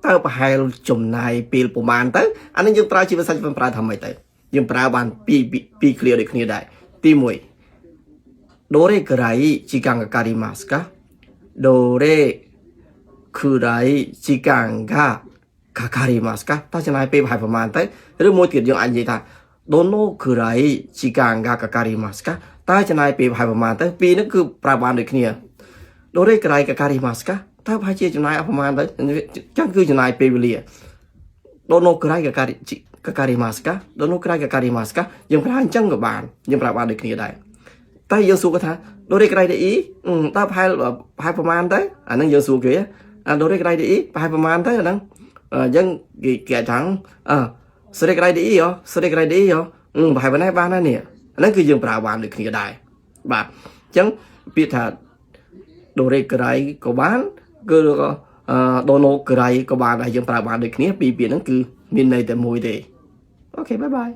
តើប្រហែលចំណាយពេលប្រមាណទៅអានេះយើងប្រើជាភាសាជប៉ុនប្រើថាម៉េចទៅយើងប្រើបានពី clear ដូចគ្នាដែរទី1 どれくらい時間がかかりますかどれくらい時間がかかりますかតើចំណាយពេលប្រហែលប្រមាណទៅឬមួយទៀតយើងអាចនិយាយថាどのくらい時間がかかりますかតើចំណាយពេលប្រហែលប្រមាណទៅពីរនេះគឺប្រើបានដូចគ្នាどれくらいかかりますかតើប្រហែលជាចំណាយប្រមាណទៅចឹងគឺចំណាយពេលវេលាどのくらいかかりますかどのくらいかかりますかយើងប្រើអញ្ចឹងក៏បានយើងប្រើបានដូចគ្នាដែរតែយើងសួរគាត់ថាどれくらいでいいតើប្រហែលប្រមាណទៅអាហ្នឹងយើងសួរគេどれくらいでいいប្រហែលប្រមាណទៅអាហ្នឹងយើងគេថាそれくらいでいいよそれくらいでいいよប្រហែលប៉ុណ្ណេះបានហើយនេះអាហ្នឹងគឺយើងប្រើបានដូចគ្នាដែរបាទអញ្ចឹងពាក្យថាどれくらいក៏បានគឺどのくらいក៏បានដែរយើងប្រើបានដូចគ្នាពីរពាក្យហ្នឹងគឺមានន័យតែមួយទេអូខេបាយបាយ